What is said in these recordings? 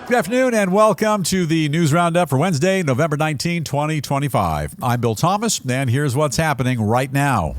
Good afternoon and welcome to the News Roundup for Wednesday, November 19, 2025. I'm Bill Thomas, and here's what's happening right now.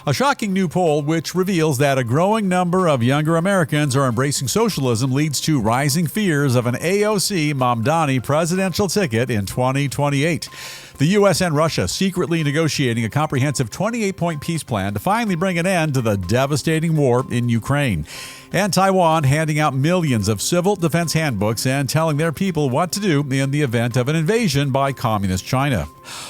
A shocking new poll which reveals that a growing number of younger Americans are embracing socialism leads to rising fears of an AOC-Mamdani presidential ticket in 2028. The U.S. and Russia secretly negotiating a comprehensive 28-point peace plan to finally bring an end to the devastating war in Ukraine. And Taiwan handing out millions of civil defense handbooks and telling their people what to do in the event of an invasion by communist China.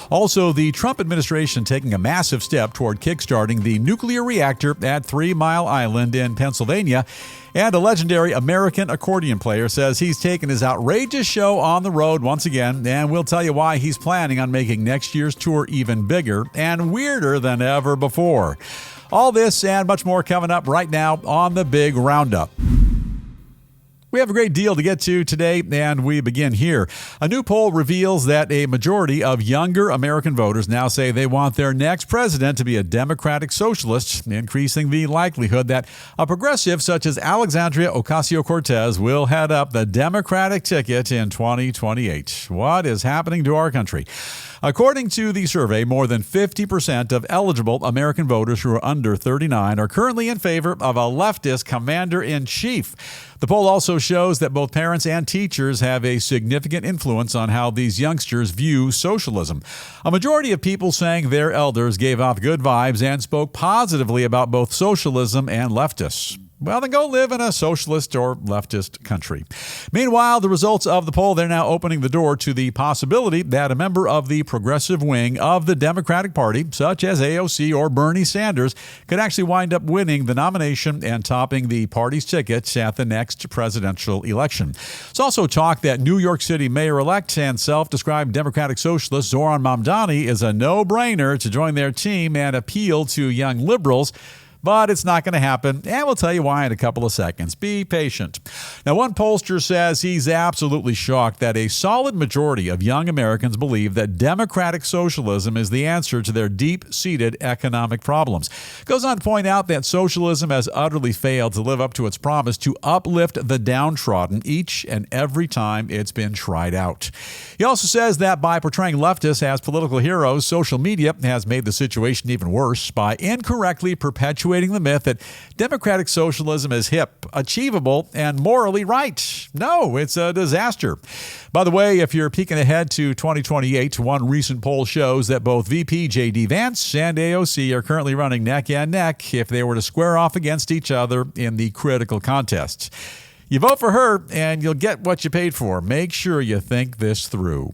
Also, the Trump administration taking a massive step toward kickstarting the nuclear reactor at 3 Mile Island in Pennsylvania. And a legendary American accordion player says he's taken his outrageous show on the road once again, and we'll tell you why he's planning on making next year's tour even bigger and weirder than ever before. All this and much more coming up right now on the Big Roundup. We have a great deal to get to today, and we begin here. A new poll reveals that a majority of younger American voters now say they want their next president to be a Democratic socialist, increasing the likelihood that a progressive such as Alexandria Ocasio-Cortez will head up the Democratic ticket in 2028. What is happening to our country? According to the survey, more than 50% of eligible American voters who are under 39 are currently in favor of a leftist commander-in-chief. The poll also shows that both parents and teachers have a significant influence on how these youngsters view socialism. A majority of people saying their elders gave off good vibes and spoke positively about both socialism and leftists. Well, then go live in a socialist or leftist country. Meanwhile, the results of the poll, they're now opening the door to the possibility that a member of the progressive wing of the Democratic Party, such as AOC or Bernie Sanders, could actually wind up winning the nomination and topping the party's tickets at the next presidential election. It's also talk that New York City mayor-elect and self-described Democratic socialist Zoran Mamdani is a no-brainer to join their team and appeal to young liberals. But it's not going to happen, and we'll tell you why in a couple of seconds. Be patient. Now, one pollster says he's absolutely shocked that a solid majority of young Americans believe that democratic socialism is the answer to their deep-seated economic problems. Goes on to point out that socialism has utterly failed to live up to its promise to uplift the downtrodden each and every time it's been tried out. He also says that by portraying leftists as political heroes, social media has made the situation even worse by incorrectly perpetuating the myth that democratic socialism is hip, achievable, and morally right. No, it's a disaster. By the way, if you're peeking ahead to 2028, one recent poll shows that both VP J.D. Vance and AOC are currently running neck and neck if they were to square off against each other in the critical contests. You vote for her, and you'll get what you paid for. Make sure you think this through.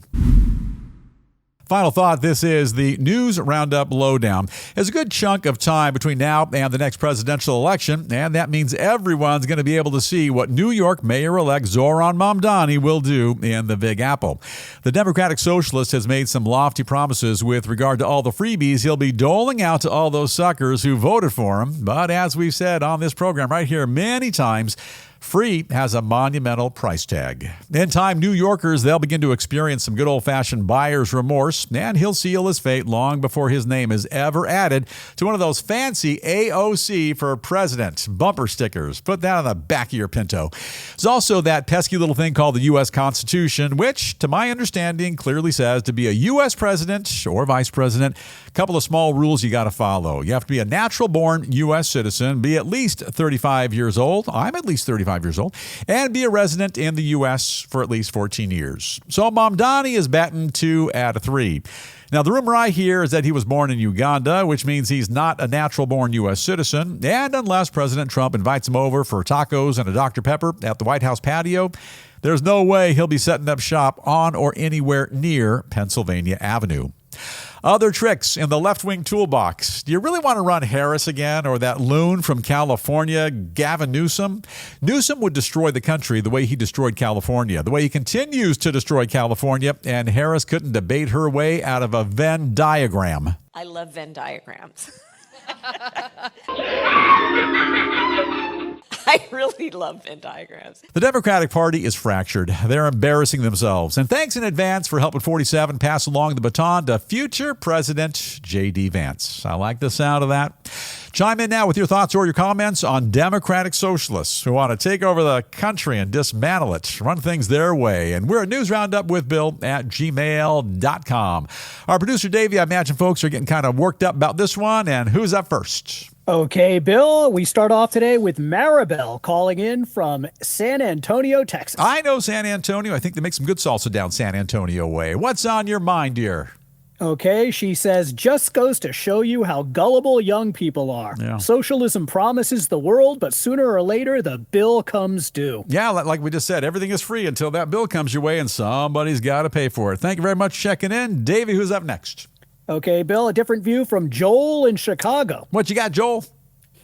Final thought, this is the News Roundup Lowdown. There's a good chunk of time between now and the next presidential election, and that means everyone's going to be able to see what New York Mayor-elect Zoran Mamdani will do in the Big Apple. The Democratic Socialist has made some lofty promises with regard to all the freebies he'll be doling out to all those suckers who voted for him. But as we've said on this program right here many times, free has a monumental price tag. In time, New Yorkers, they'll begin to experience some good old-fashioned buyer's remorse, and he'll seal his fate long before his name is ever added to one of those fancy AOC for president bumper stickers. Put that on the back of your Pinto. There's also that pesky little thing called the U.S. Constitution, which, to my understanding, clearly says to be a U.S. president or vice president, a couple of small rules you got to follow. You have to be a natural-born U.S. citizen, be at least 35 years old. I'm at least 35 years old, and be a resident in the U.S. for at least 14 years. So Mamdani is batting 2 out of 3. Now, the rumor I hear is that he was born in Uganda, which means he's not a natural-born U.S. citizen, and unless President Trump invites him over for tacos and a Dr. Pepper at the White House patio, there's no way he'll be setting up shop on or anywhere near Pennsylvania Avenue. Other tricks in the left-wing toolbox. Do you really want to run Harris again or that loon from California, Gavin Newsom? Newsom would destroy the country the way he destroyed California, the way he continues to destroy California, and Harris couldn't debate her way out of a Venn diagram. I love Venn diagrams. I really love Venn diagrams. The Democratic Party is fractured. They're embarrassing themselves. And thanks in advance for helping 47 pass along the baton to future President J.D. Vance. I like the sound of that. Chime in now with your thoughts or your comments on democratic socialists who want to take over the country and dismantle it, run things their way. And we're at newsroundupwithbill@gmail.com. Our producer, Davey, I imagine folks are getting kind of worked up about this one. And who's up first? Okay, Bill, we start off today with Maribel calling in from San Antonio, Texas. I know San Antonio. I think they make some good salsa down San Antonio way. What's on your mind, dear? Okay, she says, just goes to show you how gullible young people are. Yeah. Socialism promises the world, but sooner or later, the bill comes due. Yeah, like we just said, everything is free until that bill comes your way, and somebody's got to pay for it. Thank you very much for checking in. Davey, who's up next? Okay, Bill, a different view from Joel in Chicago. What you got, Joel?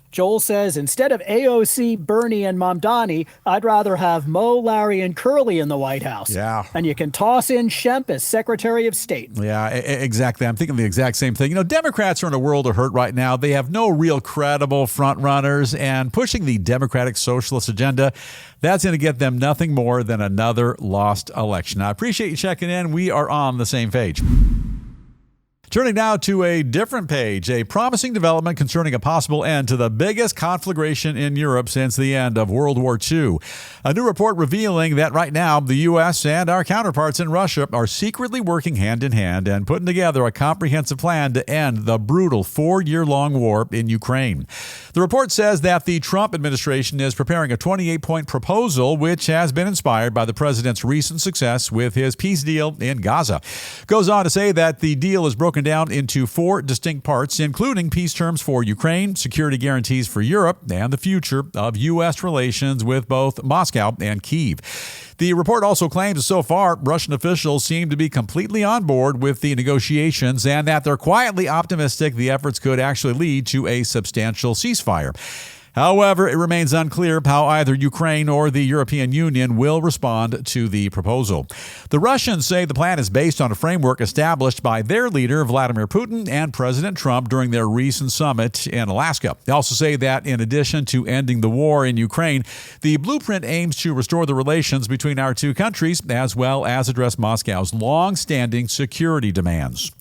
Joel says, instead of AOC, Bernie, and Mamdani, I'd rather have Mo, Larry, and Curly in the White House. Yeah. And you can toss in Shemp as Secretary of State. Yeah, exactly. I'm thinking the exact same thing. You know, Democrats are in a world of hurt right now. They have no real credible front runners, and pushing the Democratic Socialist agenda, that's going to get them nothing more than another lost election. I appreciate you checking in. We are on the same page. Turning now to a different page, a promising development concerning a possible end to the biggest conflagration in Europe since the end of World War II. A new report revealing that right now the U.S. and our counterparts in Russia are secretly working hand in hand and putting together a comprehensive plan to end the brutal 4-year-long war in Ukraine. The report says that the Trump administration is preparing a 28-point proposal which has been inspired by the president's recent success with his peace deal in Gaza. Goes on to say that the deal is broken down into 4 distinct parts, including peace terms for Ukraine, security guarantees for Europe, and the future of U.S. relations with both Moscow and Kyiv. The report also claims that so far, Russian officials seem to be completely on board with the negotiations and that they're quietly optimistic the efforts could actually lead to a substantial ceasefire. However, it remains unclear how either Ukraine or the European Union will respond to the proposal. The Russians say the plan is based on a framework established by their leader, Vladimir Putin, and President Trump during their recent summit in Alaska. They also say that in addition to ending the war in Ukraine, the blueprint aims to restore the relations between our two countries, as well as address Moscow's long-standing security demands.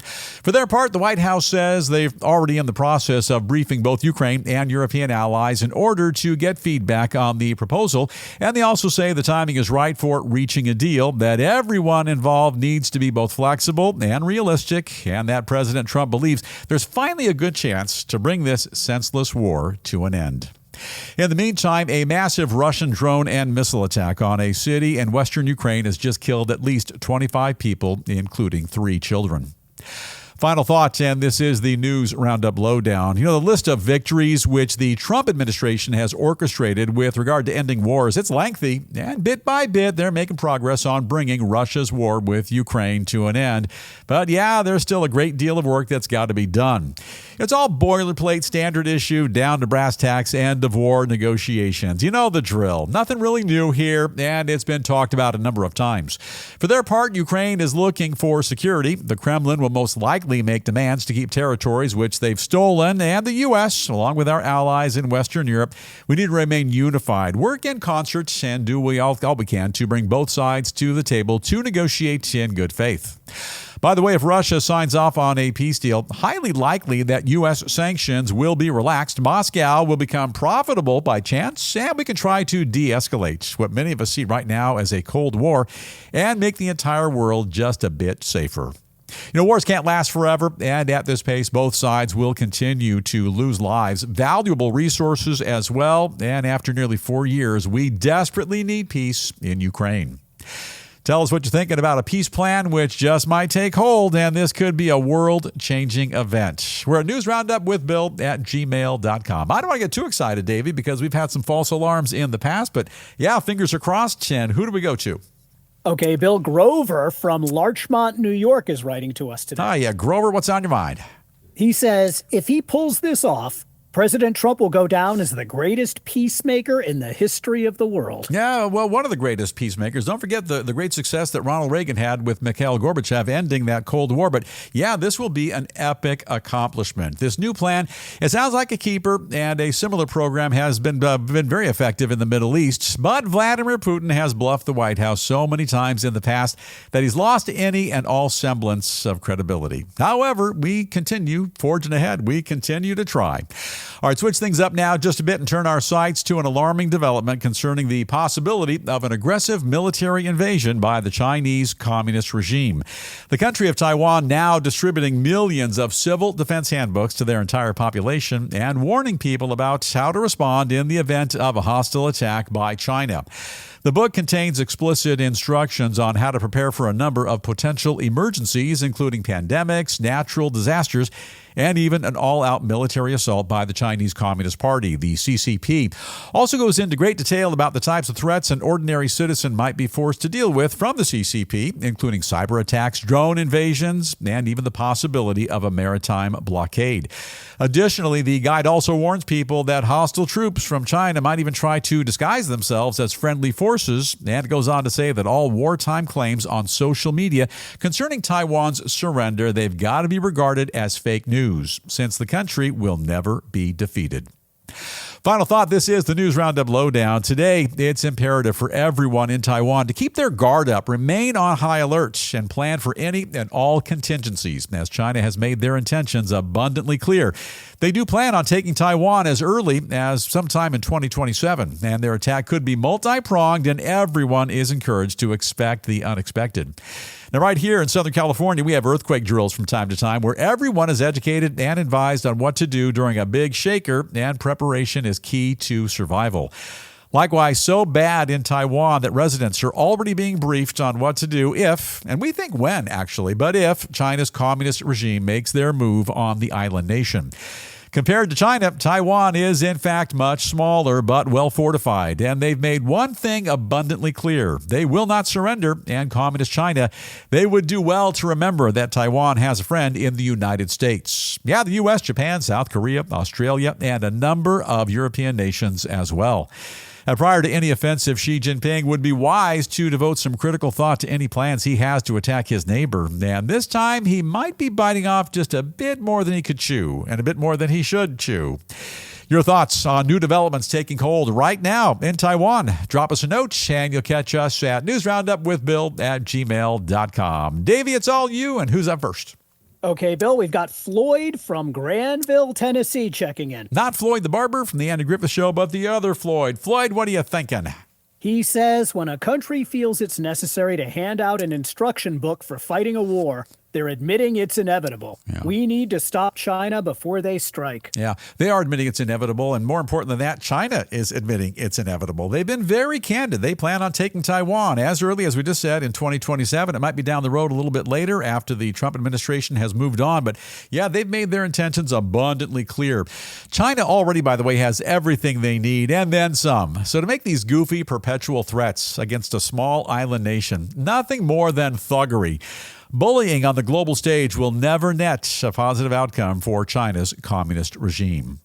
For their part, the White House says they're already in the process of briefing both Ukraine and European allies in order to get feedback on the proposal. And they also say the timing is right for reaching a deal, that everyone involved needs to be both flexible and realistic, and that President Trump believes there's finally a good chance to bring this senseless war to an end. In the meantime, a massive Russian drone and missile attack on a city in western Ukraine has just killed at least 25 people, including 3 children. Final thought, and this is the News Roundup Lowdown. You know, the list of victories which the Trump administration has orchestrated with regard to ending wars, it's lengthy, and bit by bit, they're making progress on bringing Russia's war with Ukraine to an end. But yeah, there's still a great deal of work that's got to be done. It's all boilerplate, standard issue, down to brass tacks, end of war negotiations. You know the drill. Nothing really new here, and it's been talked about a number of times. For their part, Ukraine is looking for security. The Kremlin will most likely make demands to keep territories which they've stolen, and the U.S., along with our allies in Western Europe, we need to remain unified, work in concert, and do all we can to bring both sides to the table to negotiate in good faith. By the way, if Russia signs off on a peace deal, highly likely that U.S. sanctions will be relaxed. Moscow will become profitable by chance, and we can try to de-escalate what many of us see right now as a Cold War and make the entire world just a bit safer. You know, wars can't last forever, and at this pace, both sides will continue to lose lives, valuable resources as well, and after nearly 4 years, we desperately need peace in Ukraine. Tell us what you're thinking about a peace plan which just might take hold, and this could be a world-changing event. We're at newsroundupwithbill@gmail.com. I don't want to get too excited, Davey, because we've had some false alarms in the past, but yeah, fingers are crossed, and who do we go to? Okay, Bill, Grover from Larchmont, New York is writing to us today. Ah, yeah, Grover, what's on your mind? He says, if he pulls this off, President Trump will go down as the greatest peacemaker in the history of the world. Yeah, well, one of the greatest peacemakers. Don't forget the great success that Ronald Reagan had with Mikhail Gorbachev ending that Cold War. But yeah, this will be an epic accomplishment. This new plan, it sounds like a keeper, and a similar program has been very effective in the Middle East. But Vladimir Putin has bluffed the White House so many times in the past that he's lost any and all semblance of credibility. However, we continue forging ahead. We continue to try. All right, switch things up now just a bit and turn our sights to an alarming development concerning the possibility of an aggressive military invasion by the Chinese Communist regime. The country of Taiwan now distributing millions of civil defense handbooks to their entire population and warning people about how to respond in the event of a hostile attack by China. The book contains explicit instructions on how to prepare for a number of potential emergencies, including pandemics, natural disasters, and even an all-out military assault by the Chinese Communist Party, the CCP. Also goes into great detail about the types of threats an ordinary citizen might be forced to deal with from the CCP, including cyber attacks, drone invasions, and even the possibility of a maritime blockade. Additionally, the guide also warns people that hostile troops from China might even try to disguise themselves as friendly forces, and it goes on to say that all wartime claims on social media concerning Taiwan's surrender, they've got to be regarded as fake news, since the country will never be defeated. Final thought, this is the News Roundup Lowdown. Today, it's imperative for everyone in Taiwan to keep their guard up, remain on high alert, and plan for any and all contingencies, as China has made their intentions abundantly clear. They do plan on taking Taiwan as early as sometime in 2027, and their attack could be multi-pronged, and everyone is encouraged to expect the unexpected. Now, right here in Southern California, we have earthquake drills from time to time where everyone is educated and advised on what to do during a big shaker, and preparation is key to survival. Likewise, so bad in Taiwan that residents are already being briefed on what to do if, and we think when actually, but if China's communist regime makes their move on the island nation. Compared to China, Taiwan is in fact much smaller but well fortified, and they've made one thing abundantly clear. They will not surrender, and Communist China, they would do well to remember that Taiwan has a friend in the United States. Yeah, the U.S., Japan, South Korea, Australia, and a number of European nations as well. Prior to any offensive, Xi Jinping would be wise to devote some critical thought to any plans he has to attack his neighbor. And this time, he might be biting off just a bit more than he could chew, and a bit more than he should chew. Your thoughts on new developments taking hold right now in Taiwan. Drop us a note, and you'll catch us at newsroundupwithbill@gmail.com. Davey, it's all you, and who's up first? Okay, Bill, we've got Floyd from Granville, Tennessee checking in. Not Floyd the barber from the Andy Griffith Show, but the other Floyd. Floyd, what are you thinking? He says when a country feels it's necessary to hand out an instruction book for fighting a war, they're admitting it's inevitable. Yeah. We need to stop China before they strike. Yeah, they are admitting it's inevitable. And more important than that, China is admitting it's inevitable. They've been very candid. They plan on taking Taiwan as early as we just said in 2027. It might be down the road a little bit later after the Trump administration has moved on. But yeah, they've made their intentions abundantly clear. China already, by the way, has everything they need and then some. So to make these goofy, perpetual threats against a small island nation, nothing more than thuggery. Bullying on the global stage will never net a positive outcome for China's communist regime.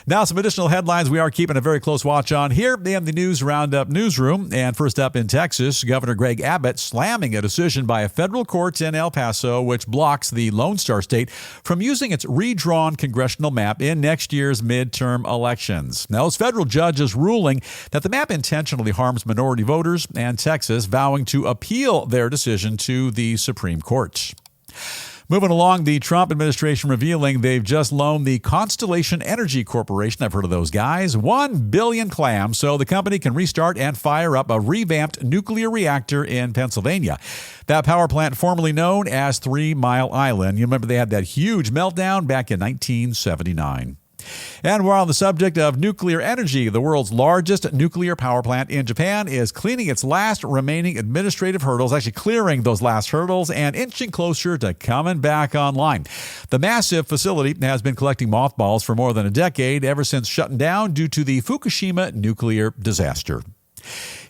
Now, some additional headlines we are keeping a very close watch on here in the News Roundup newsroom. And first up in Texas, Governor Greg Abbott slamming a decision by a federal court in El Paso which blocks the Lone Star State from using its redrawn congressional map in next year's midterm elections. Now, those federal judges ruling that the map intentionally harms minority voters, and Texas vowing to appeal their decision to the Supreme Court. Moving along, the Trump administration revealing they've just loaned the Constellation Energy Corporation, I've heard of those guys, 1 billion clams so the company can restart and fire up a revamped nuclear reactor in Pennsylvania. That power plant formerly known as 3 Mile Island. You remember they had that huge meltdown back in 1979. And we're on the subject of nuclear energy. The world's largest nuclear power plant in Japan is cleaning its last remaining administrative hurdles, actually clearing those last hurdles and inching closer to coming back online. The massive facility has been collecting mothballs for more than a decade, ever since shutting down due to the Fukushima nuclear disaster.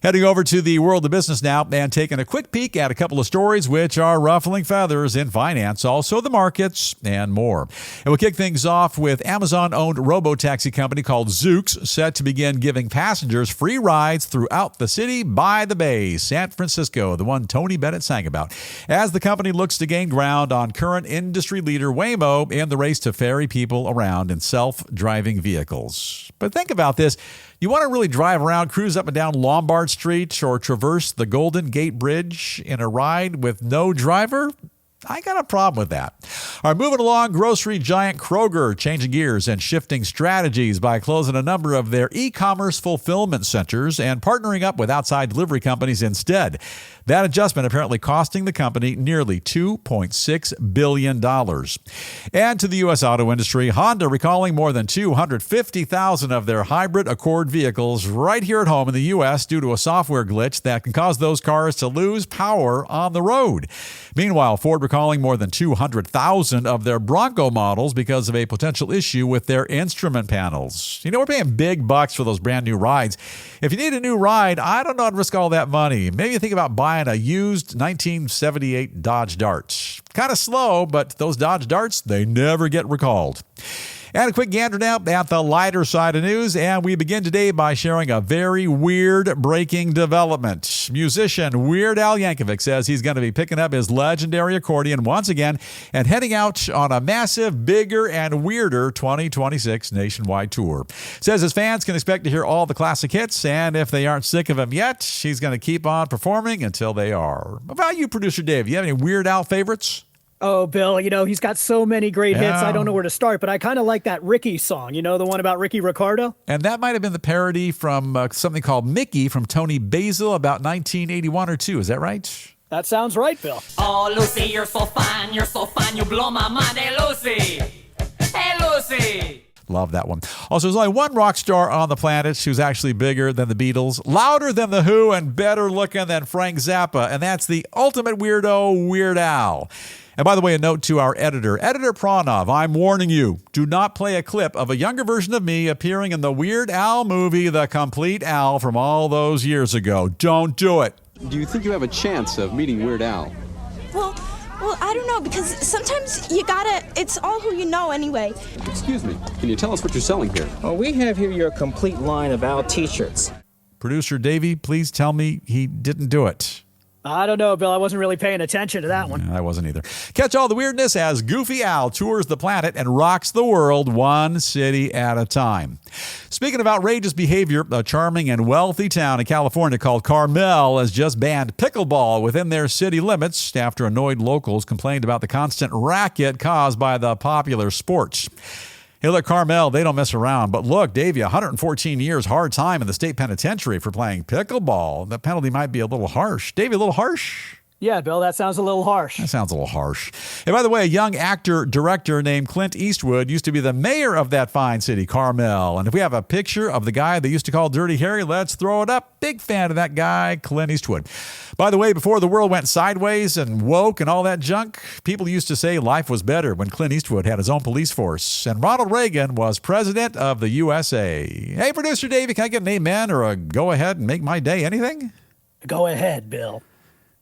Heading over to the world of business now and taking a quick peek at a couple of stories which are ruffling feathers in finance, also the markets, and more. And we'll kick things off with Amazon-owned robo-taxi company called Zoox, set to begin giving passengers free rides throughout the city by the Bay, San Francisco, the one Tony Bennett sang about, as the company looks to gain ground on current industry leader Waymo in the race to ferry people around in self-driving vehicles. But think about this. You want to really drive around, cruise up and down Lombard Street, or traverse the Golden Gate Bridge in a ride with no driver? I got a problem with that. All right, moving along, grocery giant Kroger changing gears and shifting strategies by closing a number of their e-commerce fulfillment centers and partnering up with outside delivery companies instead. That adjustment apparently costing the company nearly $2.6 billion. And to the U.S. auto industry, Honda recalling more than 250,000 of their hybrid Accord vehicles right here at home in the U.S. due to a software glitch that can cause those cars to lose power on the road. Meanwhile, Ford recalling more than 200,000 of their Bronco models because of a potential issue with their instrument panels. You know, we're paying big bucks for those brand new rides. If you need a new ride, I don't know how to risk all that money. Maybe you think about buying a used 1978 Dodge Dart. Kind of slow, but those Dodge Darts, they never get recalled. And a quick gander now at the lighter side of news, and we begin today by sharing a very weird breaking development. Musician Weird Al Yankovic says he's going to be picking up his legendary accordion once again and heading out on a massive, bigger, and weirder 2026 nationwide tour. Says his fans can expect to hear all the classic hits, and if they aren't sick of him yet, he's going to keep on performing until they are. What about you, Producer Dave? You have any Weird Al favorites? Oh, Bill, he's got so many great hits, I don't know where to start, but I kind of like that Ricky song, the one about Ricky Ricardo? And that might have been the parody from something called Mickey from Tony Basil about 1981 or 2. Is that right? That sounds right, Bill. Oh, Lucy, you're so fine, you blow my mind. Hey, Lucy! Hey, Lucy! Love that one. Also, there's only one rock star on the planet who's actually bigger than the Beatles, louder than The Who, and better looking than Frank Zappa, and that's the ultimate weirdo, Weird Al. And by the way, a note to our editor Pranov, I'm warning you, do not play a clip of a younger version of me appearing in the Weird Al movie, The Complete Al, from all those years ago. Don't do it. Do you think you have a chance of meeting Weird Al? Well, I don't know, because sometimes it's all who you know anyway. Excuse me, can you tell us what you're selling here? Well, we have here your complete line of Al t-shirts. Producer Davey, please tell me he didn't do it. I don't know, Bill. I wasn't really paying attention to that one. I wasn't either. Catch all the weirdness as Goofy Al tours the planet and rocks the world one city at a time. Speaking of outrageous behavior, a charming and wealthy town in California called Carmel has just banned pickleball within their city limits after annoyed locals complained about the constant racket caused by the popular sport. Hey, look, Carmel, they don't mess around. But look, Davey, 114 years hard time in the state penitentiary for playing pickleball. The penalty might be a little harsh. Davey, a little harsh? Yeah, Bill, that sounds a little harsh. That sounds a little harsh. And by the way, a young actor-director named Clint Eastwood used to be the mayor of that fine city, Carmel. And if we have a picture of the guy they used to call Dirty Harry, let's throw it up. Big fan of that guy, Clint Eastwood. By the way, before the world went sideways and woke and all that junk, people used to say life was better when Clint Eastwood had his own police force and Ronald Reagan was president of the USA. Hey, Producer Davey, can I get an amen or a go ahead and make my day? Anything? Go ahead, Bill.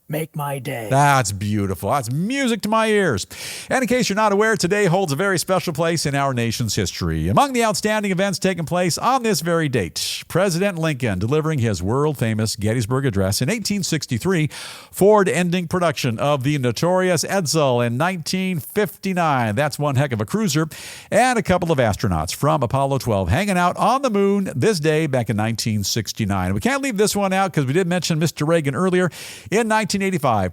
Make my day. That's beautiful. That's music to my ears. And in case you're not aware, today holds a very special place in our nation's history. Among the outstanding events taking place on this very date, President Lincoln delivering his world-famous Gettysburg Address in 1863, Ford ending production of the notorious Edsel in 1959. That's one heck of a cruiser. And a couple of astronauts from Apollo 12 hanging out on the moon this day back in 1969. We can't leave this one out because we did mention Mr. Reagan earlier. In 1985,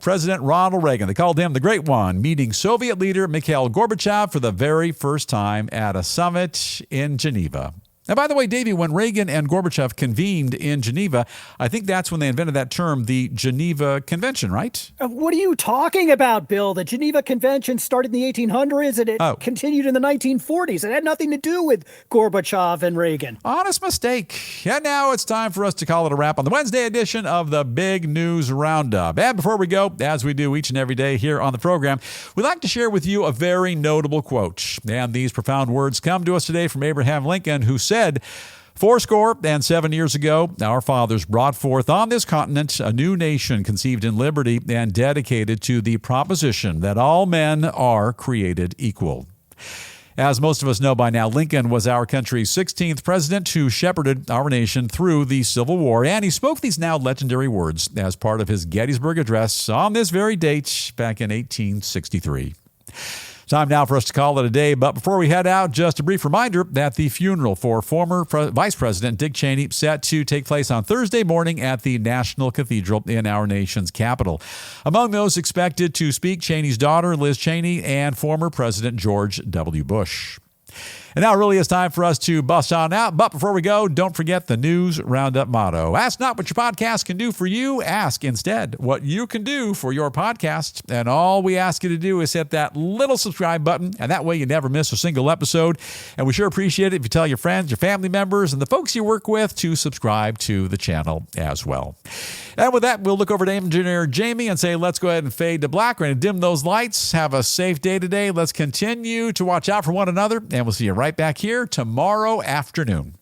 President Ronald Reagan, they called him the Great One, meeting Soviet leader Mikhail Gorbachev for the very first time at a summit in Geneva. And by the way, Davey, when Reagan and Gorbachev convened in Geneva, I think that's when they invented that term, the Geneva Convention, right? What are you talking about, Bill? The Geneva Convention started in the 1800s and it continued in the 1940s. It had nothing to do with Gorbachev and Reagan. Honest mistake. And now it's time for us to call it a wrap on the Wednesday edition of the Big News Roundup. And before we go, as we do each and every day here on the program, we'd like to share with you a very notable quote. And these profound words come to us today from Abraham Lincoln, who said, 77 years ago, our fathers brought forth on this continent a new nation conceived in liberty and dedicated to the proposition that all men are created equal. As most of us know by now, Lincoln was our country's 16th president who shepherded our nation through the Civil War, and he spoke these now legendary words as part of his Gettysburg Address on this very date back in 1863. Time now for us to call it a day. But before we head out, just a brief reminder that the funeral for former Vice President Dick Cheney set to take place on Thursday morning at the National Cathedral in our nation's capital. Among those expected to speak, Cheney's daughter, Liz Cheney, and former President George W. Bush. And now it really is time for us to bust on out. But before we go, don't forget the News Roundup motto. Ask not what your podcast can do for you. Ask instead what you can do for your podcast. And all we ask you to do is hit that little subscribe button. And that way you never miss a single episode. And we sure appreciate it if you tell your friends, your family members, and the folks you work with to subscribe to the channel as well. And with that, we'll look over to Engineer Jamie and say, let's go ahead and fade to black. We're going to dim those lights. Have a safe day today. Let's continue to watch out for one another. And we'll see you right back here tomorrow afternoon.